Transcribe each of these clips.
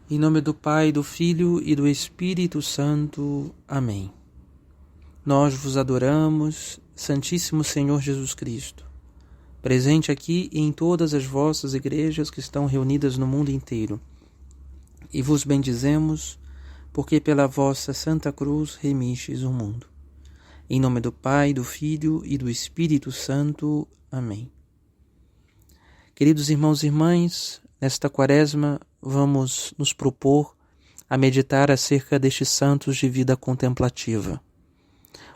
Em nome do Pai, do Filho e do Espírito Santo. Amém. Nós vos adoramos, Santíssimo Senhor Jesus Cristo, presente aqui e em todas as vossas igrejas que estão reunidas no mundo inteiro. E vos bendizemos, porque pela vossa Santa Cruz remistes o mundo. Em nome do Pai, do Filho e do Espírito Santo. Amém. Queridos irmãos e irmãs, nesta quaresma vamos nos propor a meditar acerca destes santos de vida contemplativa.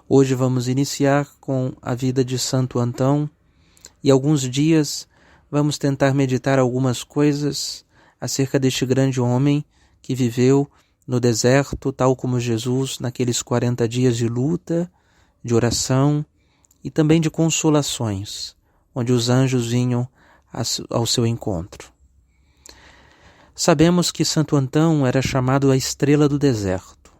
Hoje vamos iniciar com a vida de Santo Antão e alguns dias vamos tentar meditar algumas coisas acerca deste grande homem que viveu no deserto, tal como Jesus, naqueles 40 dias de luta, de oração e também de consolações, onde os anjos vinham ao seu encontro. Sabemos que Santo Antão era chamado a estrela do deserto.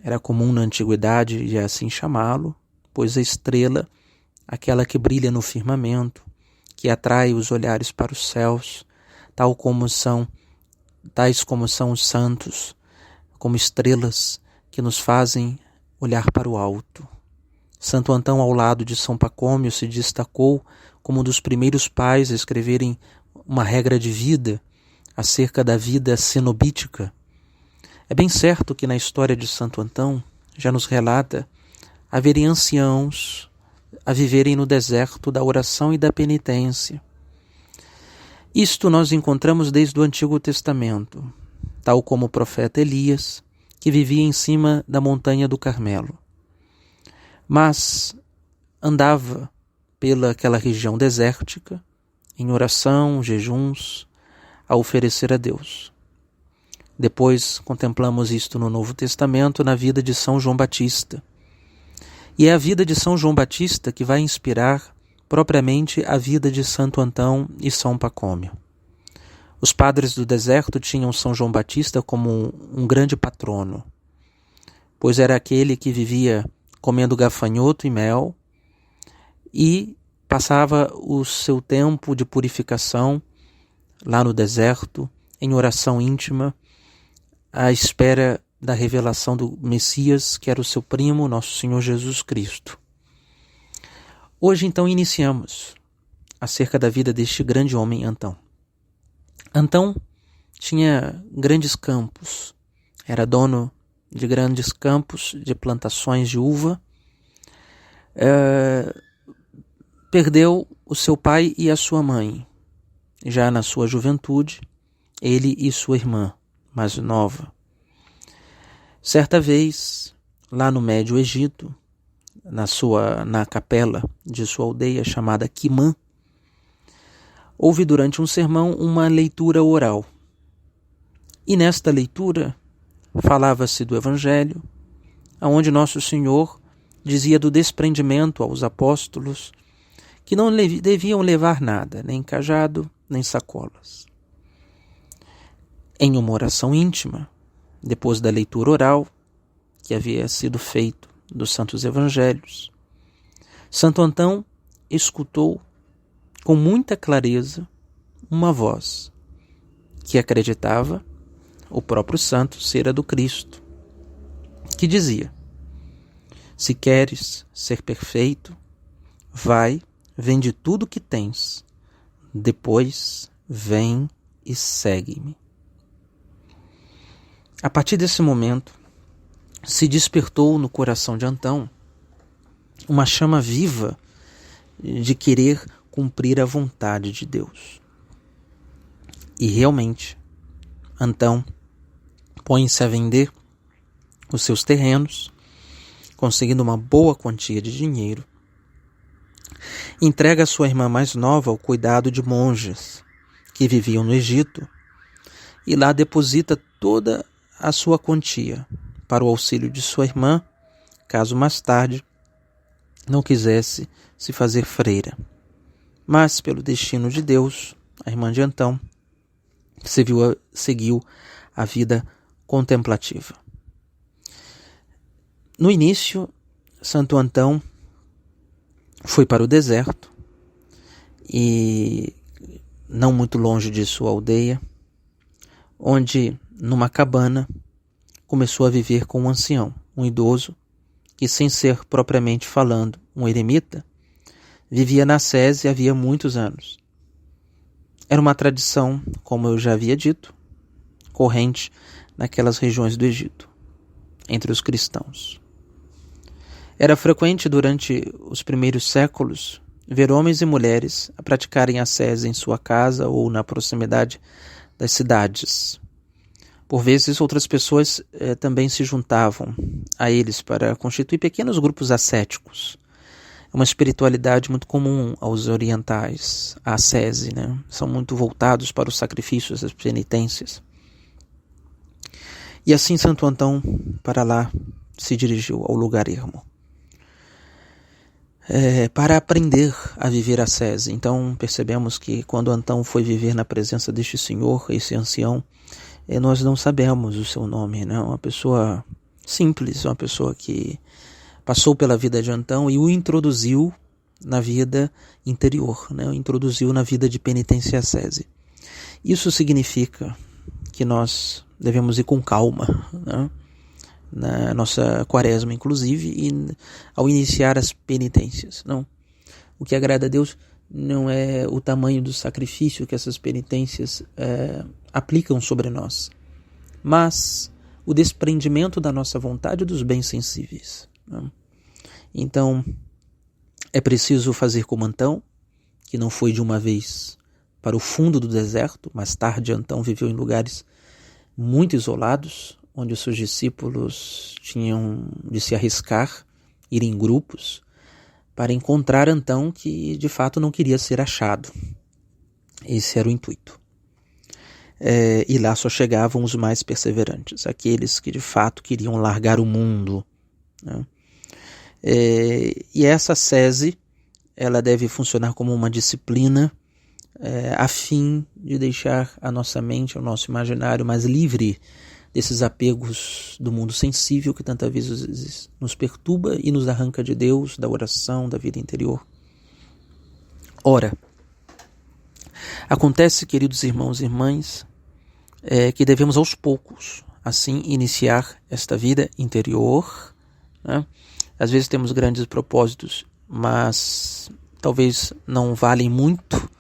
Era comum na antiguidade de assim chamá-lo, pois a estrela, aquela que brilha no firmamento, que atrai os olhares para os céus, tais como são os santos, como estrelas que nos fazem olhar para o alto. Santo Antão, ao lado de São Pacômio, se destacou como um dos primeiros pais a escreverem uma regra de vida acerca da vida cenobítica. É bem certo que na história de Santo Antão já nos relata haverem anciãos a viverem no deserto da oração e da penitência. Isto nós encontramos desde o Antigo Testamento, tal como o profeta Elias, que vivia em cima da montanha do Carmelo. Mas andava pelaquela região desértica, em oração, jejuns, a oferecer a Deus. Depois contemplamos isto no Novo Testamento, na vida de São João Batista. E é a vida de São João Batista que vai inspirar propriamente a vida de Santo Antão e São Pacômio. Os padres do deserto tinham São João Batista como um grande patrono, pois era aquele que vivia comendo gafanhoto e mel e passava o seu tempo de purificação lá no deserto, em oração íntima, à espera da revelação do Messias, que era o seu primo, nosso Senhor Jesus Cristo. Hoje, então, iniciamos acerca da vida deste grande homem, Antão. Antão tinha grandes campos, era dono de grandes campos de plantações de uva, perdeu o seu pai e a sua mãe. Já na sua juventude, ele e sua irmã, mais nova. Certa vez, lá no Médio Egito, na capela de sua aldeia chamada Quimã, houve durante um sermão uma leitura oral. E nesta leitura falava-se do Evangelho, onde Nosso Senhor dizia do desprendimento aos apóstolos que não deviam levar nada, nem cajado, nem sacolas. Em uma oração íntima, depois da leitura oral, que havia sido feito dos Santos Evangelhos, Santo Antão escutou com muita clareza uma voz que acreditava o próprio santo ser a do Cristo, que dizia: se queres ser perfeito, vai, vende tudo que tens, depois vem e segue-me. A partir desse momento, se despertou no coração de Antão uma chama viva de querer cumprir a vontade de Deus. E realmente, Antão põe-se a vender os seus terrenos, conseguindo uma boa quantia de dinheiro, entrega a sua irmã mais nova ao cuidado de monjas que viviam no Egito e lá deposita toda a sua quantia para o auxílio de sua irmã, caso mais tarde não quisesse se fazer freira. Mas, pelo destino de Deus, a irmã de Antão seguiu a vida contemplativa. No início, Santo Antão foi para o deserto e não muito longe de sua aldeia, onde numa cabana, começou a viver com um ancião, um idoso, que, sem ser propriamente falando um eremita, vivia na Sese havia muitos anos. Era uma tradição, como eu já havia dito, corrente naquelas regiões do Egito, entre os cristãos. Era frequente durante os primeiros séculos ver homens e mulheres a praticarem a Sese em sua casa ou na proximidade das cidades. Por vezes, outras pessoas também se juntavam a eles para constituir pequenos grupos ascéticos. É uma espiritualidade muito comum aos orientais, a ascese, né? São muito voltados para os sacrifícios, as penitências. E assim Santo Antão, para lá, se dirigiu ao lugar ermo. Para aprender a viver a ascese. Então percebemos que quando Antão foi viver na presença deste senhor, esse ancião, nós não sabemos o seu nome, né? Uma pessoa simples, uma pessoa que passou pela vida de Antão e o introduziu na vida interior, né? O introduziu na vida de penitência e ascese. Isso significa que nós devemos ir com calma, né? Na nossa quaresma, inclusive, e ao iniciar as penitências. Não. O que agrada a Deus não é o tamanho do sacrifício que essas penitências aplicam sobre nós, mas o desprendimento da nossa vontade dos bens sensíveis. Não? Então, é preciso fazer como Antão, que não foi de uma vez para o fundo do deserto, mais tarde Antão viveu em lugares muito isolados, onde os seus discípulos tinham de se arriscar, ir em grupos, para encontrar Antão que de fato não queria ser achado. Esse era o intuito. E lá só chegavam os mais perseverantes, aqueles que de fato queriam largar o mundo. Né? E essa ascese, ela deve funcionar como uma disciplina a fim de deixar a nossa mente, o nosso imaginário mais livre desses apegos do mundo sensível que tantas vezes nos perturba e nos arranca de Deus, da oração, da vida interior. Ora, acontece, queridos irmãos e irmãs, que devemos aos poucos, assim, iniciar esta vida interior. Né? Às vezes temos grandes propósitos, mas talvez não valem muito,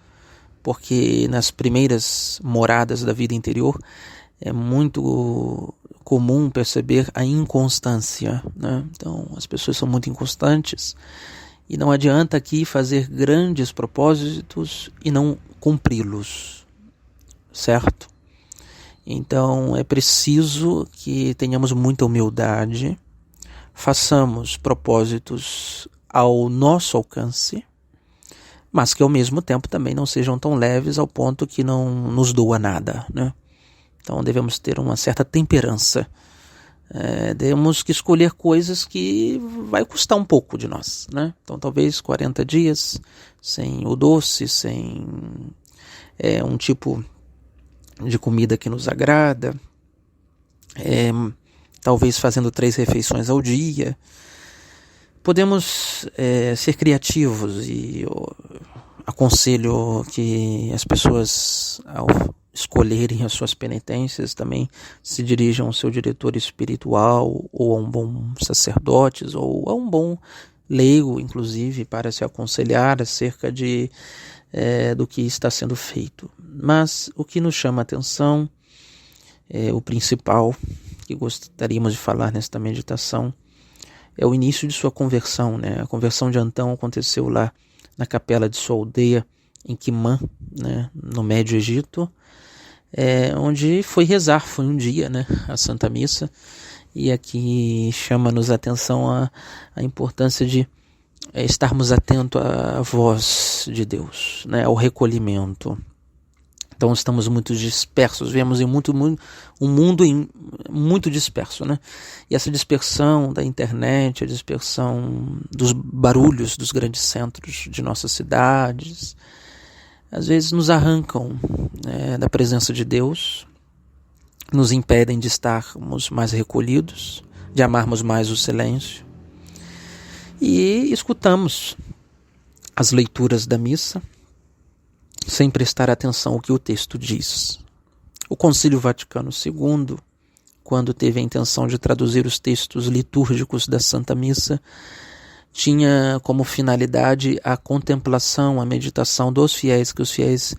porque nas primeiras moradas da vida interior é muito comum perceber a inconstância, né? Então, as pessoas são muito inconstantes e não adianta aqui fazer grandes propósitos e não cumpri-los, certo? Então, é preciso que tenhamos muita humildade, façamos propósitos ao nosso alcance, mas que ao mesmo tempo também não sejam tão leves ao ponto que não nos doa nada, né? Então devemos ter uma certa temperança. Temos que escolher coisas que vai custar um pouco de nós, né? Então talvez 40 dias sem o doce, sem um tipo de comida que nos agrada, talvez fazendo 3 refeições ao dia. Podemos ser criativos e eu aconselho que as pessoas, ao escolherem as suas penitências, também se dirijam ao seu diretor espiritual ou a um bom sacerdote ou a um bom leigo, inclusive, para se aconselhar acerca do que está sendo feito. Mas o que nos chama a atenção, o principal que gostaríamos de falar nesta meditação, é o início de sua conversão, né? A conversão de Antão aconteceu lá na capela de sua aldeia, em Quimã, né? No Médio Egito, onde foi rezar, foi um dia, né? A Santa Missa, e aqui chama-nos a atenção a importância de estarmos atentos à voz de Deus, né? Ao recolhimento. Então estamos muito dispersos, vemos um mundo muito disperso, né? E essa dispersão da internet, a dispersão dos barulhos dos grandes centros de nossas cidades, às vezes nos arrancam da presença de Deus, nos impedem de estarmos mais recolhidos, de amarmos mais o silêncio. E escutamos as leituras da missa, sem prestar atenção ao que o texto diz. O Concílio Vaticano II, quando teve a intenção de traduzir os textos litúrgicos da Santa Missa, tinha como finalidade a contemplação, a meditação dos fiéis, que os fiéis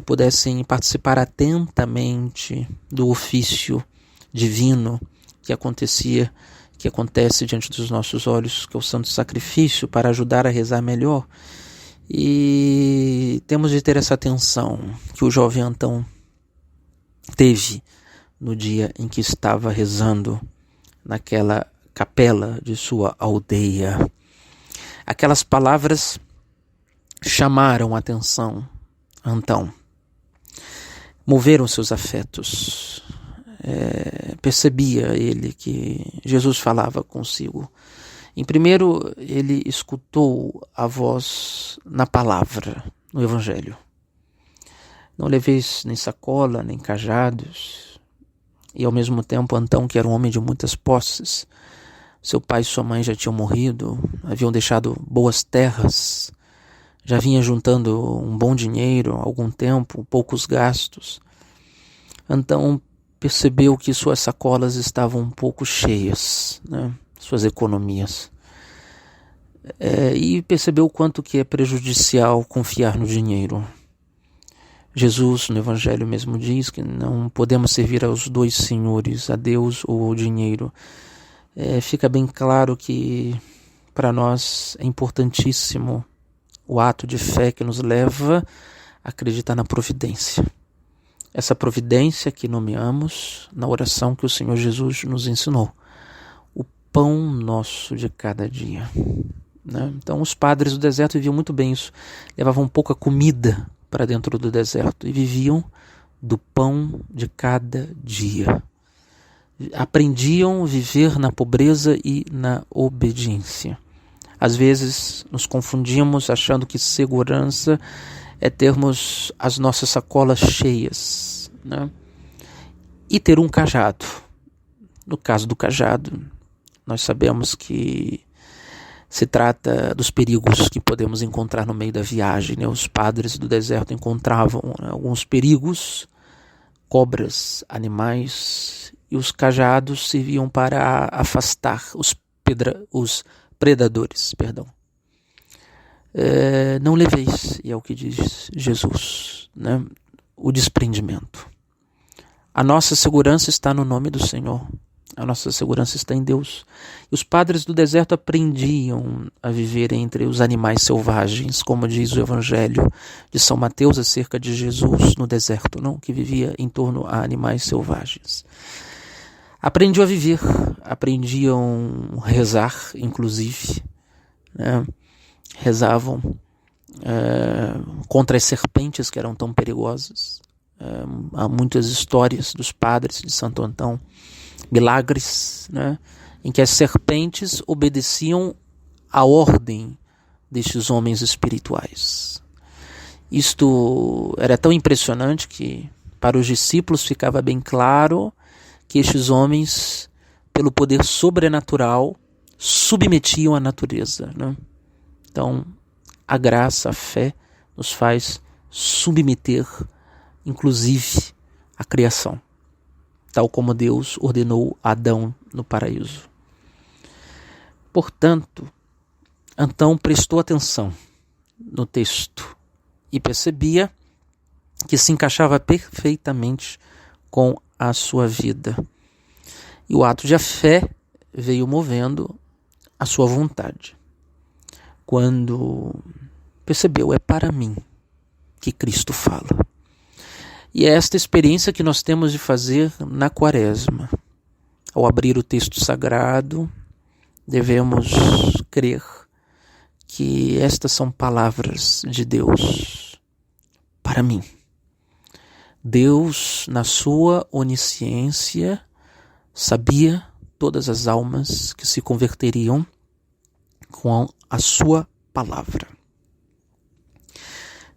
pudessem participar atentamente do ofício divino que acontece diante dos nossos olhos, que é o santo sacrifício, para ajudar a rezar melhor. E temos de ter essa atenção que o jovem Antão teve no dia em que estava rezando naquela capela de sua aldeia. Aquelas palavras chamaram a atenção Antão, moveram seus afetos. Percebia ele que Jesus falava consigo. Em primeiro, ele escutou a voz na palavra, no Evangelho. Não leveis nem sacola, nem cajados. E ao mesmo tempo, Antão, que era um homem de muitas posses, seu pai e sua mãe já tinham morrido, haviam deixado boas terras, já vinha juntando um bom dinheiro há algum tempo, poucos gastos. Antão percebeu que suas sacolas estavam um pouco cheias, né? Suas economias. E percebeu o quanto que é prejudicial confiar no dinheiro. Jesus, no Evangelho mesmo, diz que não podemos servir aos dois senhores, a Deus ou ao dinheiro. Fica bem claro que para nós é importantíssimo o ato de fé que nos leva a acreditar na providência. Essa providência que nomeamos na oração que o Senhor Jesus nos ensinou. O pão nosso de cada dia. Né? Então os padres do deserto viviam muito bem isso. Levavam pouca comida para dentro do deserto e viviam do pão de cada dia. Aprendiam a viver na pobreza e na obediência. Às vezes nos confundimos achando que segurança é termos as nossas sacolas cheias, né? E ter um cajado. No caso do cajado, nós sabemos que se trata dos perigos que podemos encontrar no meio da viagem, né? Os padres do deserto encontravam alguns perigos, cobras, animais, e os cajados serviam para afastar os predadores. Não leveis, e é o que diz Jesus, né? O desprendimento. A nossa segurança está no nome do Senhor. A nossa segurança está em Deus. E os padres do deserto aprendiam a viver entre os animais selvagens, como diz o Evangelho de São Mateus acerca de Jesus no deserto, não? Que vivia em torno a animais selvagens. Aprendiam a viver, aprendiam a rezar, inclusive, né? Rezavam contra as serpentes que eram tão perigosas. Há muitas histórias dos padres de Santo Antão, milagres, né, em que as serpentes obedeciam à ordem destes homens espirituais. Isto era tão impressionante que para os discípulos ficava bem claro que estes homens, pelo poder sobrenatural, submetiam a natureza, né? Então, a graça, a fé, nos faz submeter, inclusive, a criação, tal como Deus ordenou a Adão no paraíso. Portanto, Antão prestou atenção no texto e percebia que se encaixava perfeitamente com a sua vida. E o ato de fé veio movendo a sua vontade. Quando percebeu, é para mim que Cristo fala. E é esta experiência que nós temos de fazer na Quaresma. Ao abrir o texto sagrado, devemos crer que estas são palavras de Deus para mim. Deus, na sua onisciência, sabia todas as almas que se converteriam com a sua palavra.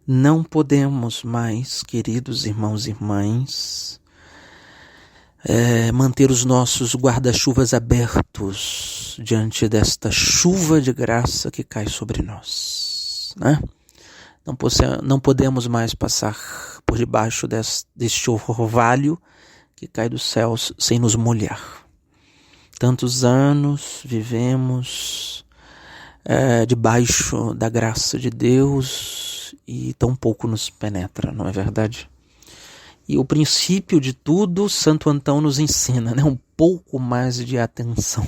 Não podemos mais, queridos irmãos e irmãs, manter os nossos guarda-chuvas abertos diante desta chuva de graça que cai sobre nós, né? Não podemos mais passar por debaixo deste orvalho que cai dos céus sem nos molhar. Tantos anos vivemos debaixo da graça de Deus e tão pouco nos penetra, não é verdade? E o princípio de tudo, Santo Antão nos ensina, né? Um pouco mais de atenção.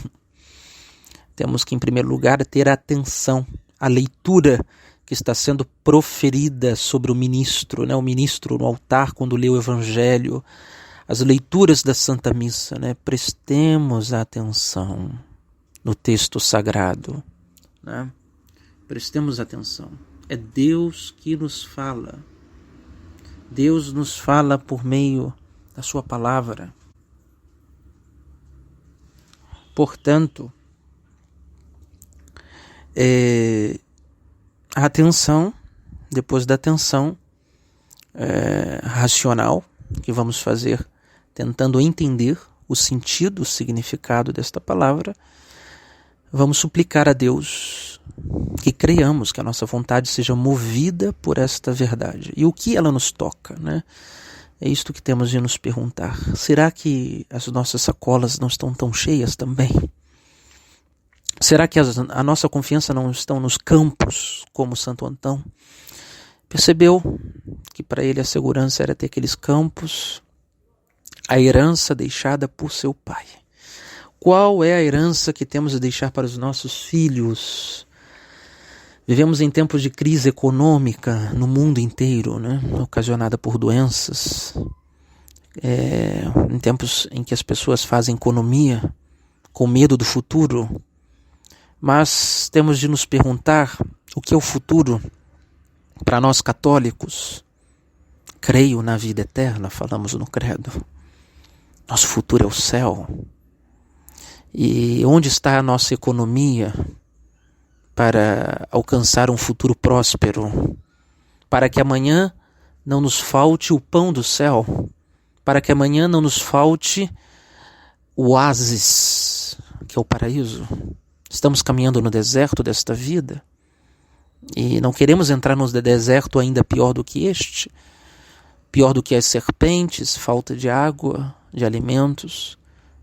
Temos que, em primeiro lugar, ter atenção à leitura que está sendo proferida sobre o ministro, né? O ministro no altar, quando lê o Evangelho, as leituras da Santa Missa, né? Prestemos atenção no texto sagrado, né? Prestemos atenção. É Deus que nos fala. Deus nos fala por meio da sua palavra. Portanto, a atenção, depois da atenção racional, que vamos fazer tentando entender o sentido, o significado desta palavra, vamos suplicar a Deus que creiamos, que a nossa vontade seja movida por esta verdade. E o que ela nos toca, né? É isto que temos de nos perguntar. Será que as nossas sacolas não estão tão cheias também? Será que a nossa confiança não está nos campos, como Santo Antão? Percebeu que para ele a segurança era ter aqueles campos, a herança deixada por seu pai. Qual é a herança que temos de deixar para os nossos filhos? Vivemos em tempos de crise econômica no mundo inteiro, né? Ocasionada por doenças. Em tempos em que as pessoas fazem economia com medo do futuro. Mas temos de nos perguntar o que é o futuro para nós católicos. Creio na vida eterna, falamos no credo. Nosso futuro é o céu. E onde está a nossa economia para alcançar um futuro próspero? Para que amanhã não nos falte o pão do céu. Para que amanhã não nos falte o oásis, que é o paraíso. Estamos caminhando no deserto desta vida e não queremos entrar no deserto ainda pior do que este, pior do que as serpentes, falta de água, de alimentos,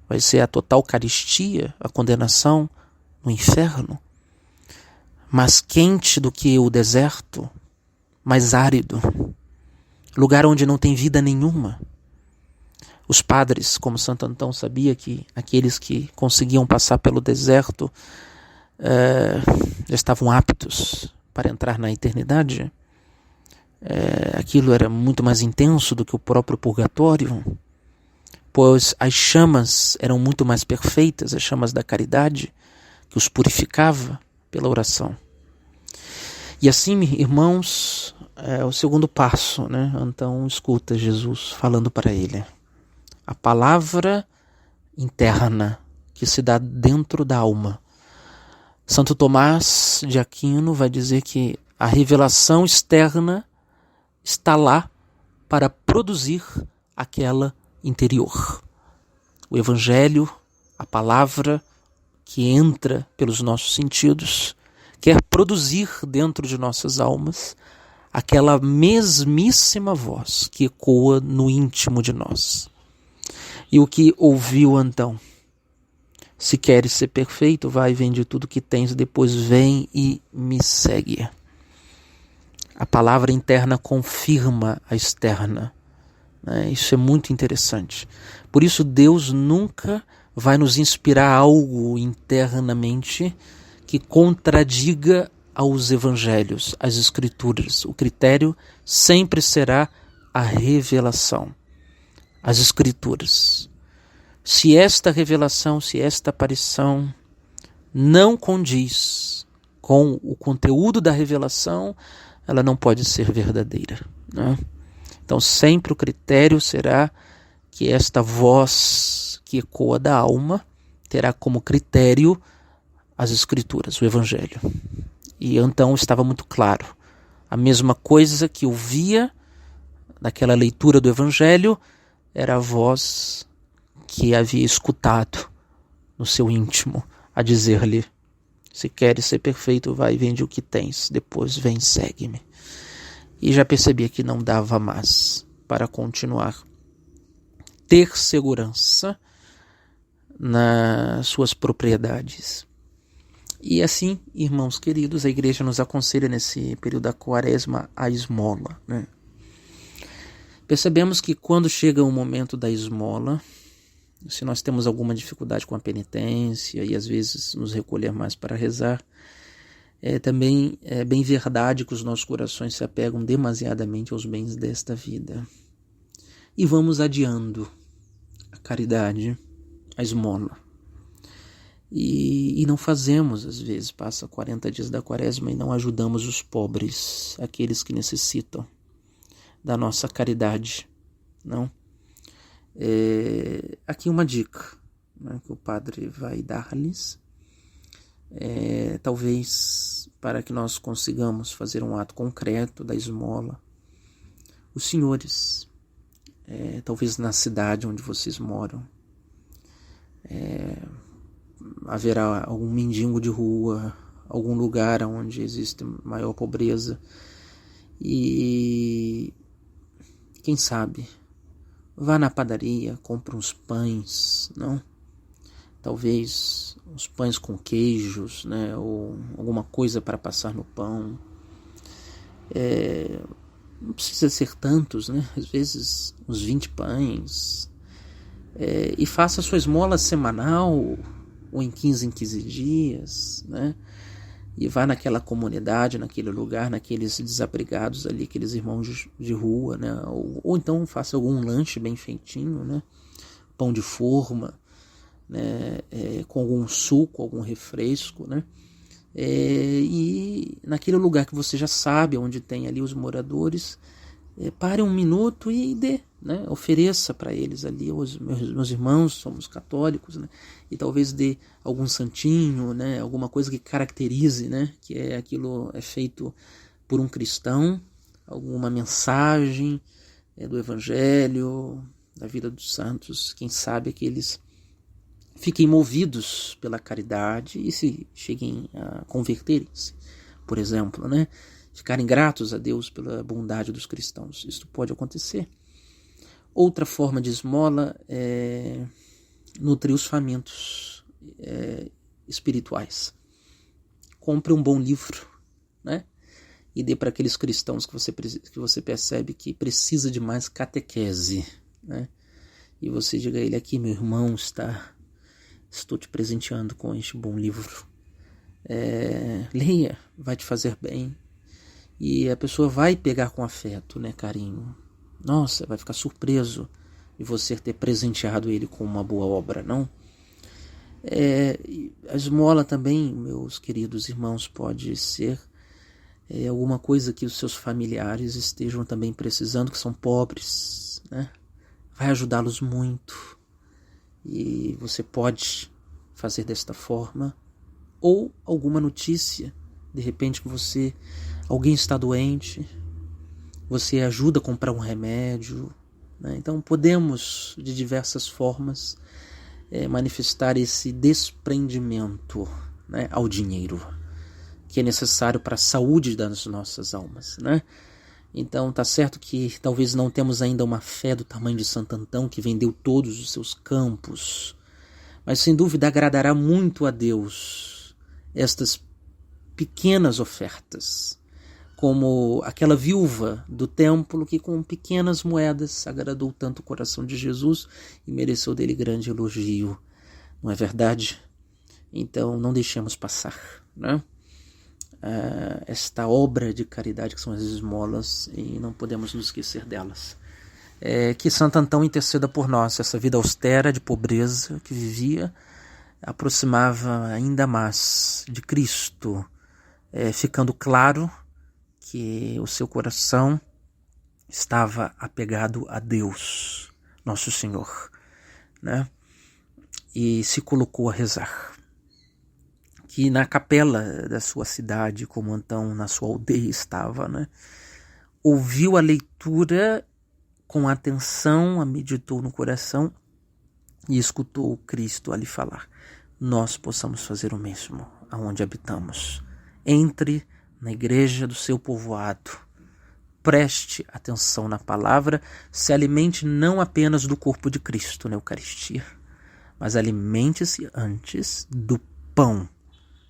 vai ser a total carestia, a condenação no inferno, mais quente do que o deserto, mais árido, lugar onde não tem vida nenhuma. Os padres, como Santo Antão sabia que aqueles que conseguiam passar pelo deserto já estavam aptos para entrar na eternidade. Aquilo era muito mais intenso do que o próprio purgatório, pois as chamas eram muito mais perfeitas, as chamas da caridade, que os purificava pela oração. E assim, irmãos, o segundo passo, né? Então escuta Jesus falando para ele. A palavra interna que se dá dentro da alma. Santo Tomás de Aquino vai dizer que a revelação externa está lá para produzir aquela interior. O Evangelho, a palavra que entra pelos nossos sentidos, quer produzir dentro de nossas almas aquela mesmíssima voz que ecoa no íntimo de nós. E o que ouviu então? Se queres ser perfeito, vai e vende tudo que tens, depois vem e me segue. A palavra interna confirma a externa. Isso é muito interessante. Por isso Deus nunca vai nos inspirar algo internamente que contradiga aos evangelhos, às escrituras. O critério sempre será a revelação. As escrituras. Se esta revelação, se esta aparição não condiz com o conteúdo da revelação, ela não pode ser verdadeira, né? Então sempre o critério será que esta voz que ecoa da alma terá como critério as escrituras, o Evangelho. E então estava muito claro. A mesma coisa que eu via naquela leitura do Evangelho era a voz que havia escutado no seu íntimo a dizer-lhe: se queres ser perfeito, vai e vende o que tens, depois vem, segue-me. e já percebia que não dava mais para continuar. Ter segurança nas suas propriedades. E assim, irmãos queridos, a igreja nos aconselha nesse período da quaresma a esmola, né? Percebemos que quando chega o momento da esmola, se nós temos alguma dificuldade com a penitência e às vezes nos recolher mais para rezar, também é bem verdade que os nossos corações se apegam demasiadamente aos bens desta vida. E vamos adiando a caridade, a esmola. E não fazemos, às vezes, passa 40 dias da quaresma e não ajudamos os pobres, aqueles que necessitam da nossa caridade, não? Aqui uma dica, né, que o padre vai dar-lhes, talvez para que nós consigamos fazer um ato concreto da esmola. Os senhores, talvez na cidade onde vocês moram, haverá algum mendigo de rua, algum lugar onde existe maior pobreza, e quem sabe vá na padaria, compre uns pães, não? Talvez uns pães com queijos, né? Ou alguma coisa para passar no pão. Não precisa ser tantos, né? Às vezes uns 20 pães. E faça a sua esmola semanal, ou em 15 dias, né? E vá naquela comunidade, naquele lugar, naqueles desabrigados ali, aqueles irmãos de rua, né? Ou então faça algum lanche bem feitinho, né? Pão de forma, né? Com algum suco, algum refresco, né? E naquele lugar que você já sabe, onde tem ali os moradores, pare um minuto e dê, né? Ofereça para eles ali, os meus irmãos, somos católicos, né? E talvez dê algum santinho, né? Alguma coisa que caracterize, né? Que aquilo é feito por um cristão, alguma mensagem do Evangelho, da vida dos santos, quem sabe que eles fiquem movidos pela caridade e se cheguem a converterem-se, por exemplo, né? Ficarem gratos a Deus pela bondade dos cristãos. Isso pode acontecer. Outra forma de esmola é nutrir os famintos espirituais. Compre um bom livro, né? E dê para aqueles cristãos que você percebe que precisa de mais catequese, né? E você diga a ele: aqui, meu irmão, estou te presenteando com este bom livro. Leia, vai te fazer bem. E a pessoa vai pegar com afeto, né, carinho. Nossa, vai ficar surpreso de você ter presenteado ele com uma boa obra, não? A esmola também, meus queridos irmãos, pode ser alguma coisa que os seus familiares estejam também precisando, que são pobres, né? Vai ajudá-los muito. E você pode fazer desta forma. Ou alguma notícia, de repente que alguém está doente, você ajuda a comprar um remédio, né? Então podemos de diversas formas manifestar esse desprendimento, né, ao dinheiro, que é necessário para a saúde das nossas almas, né? Então tá certo que talvez não temos ainda uma fé do tamanho de Santo Antão, que vendeu todos os seus campos, mas sem dúvida agradará muito a Deus estas pequenas ofertas, como aquela viúva do templo que com pequenas moedas agradou tanto o coração de Jesus e mereceu dele grande elogio, não é verdade? Então não deixemos passar, né? Esta obra de caridade que são as esmolas, e não podemos nos esquecer delas. Que Santo Antão interceda por nós. Essa vida austera de pobreza que vivia aproximava ainda mais de Cristo, ficando claro que o seu coração estava apegado a Deus, nosso Senhor, né? E se colocou a rezar. Que na capela da sua cidade, como Antão na sua aldeia estava, né? Ouviu a leitura com atenção, a meditou no coração e escutou Cristo ali falar. Nós possamos fazer o mesmo aonde habitamos. Entre na igreja do seu povoado, preste atenção na palavra, se alimente não apenas do corpo de Cristo na Eucaristia, mas alimente-se antes do pão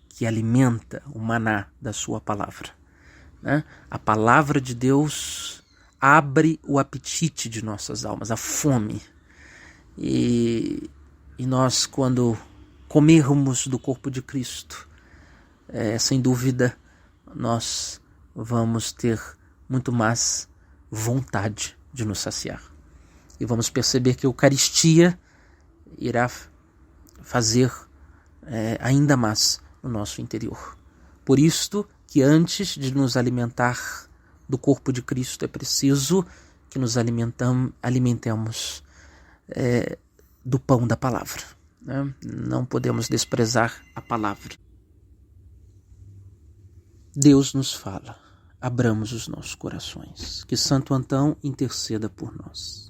que alimenta o maná da sua palavra. Né? A palavra de Deus abre o apetite de nossas almas, a fome. E nós, quando comermos do corpo de Cristo, sem dúvida, nós vamos ter muito mais vontade de nos saciar. E vamos perceber que a Eucaristia irá fazer ainda mais no nosso interior. Por isto que antes de nos alimentar do corpo de Cristo é preciso que nos alimentemos do pão da palavra. Né? Não podemos desprezar a palavra. Deus nos fala, abramos os nossos corações. Que Santo Antão interceda por nós.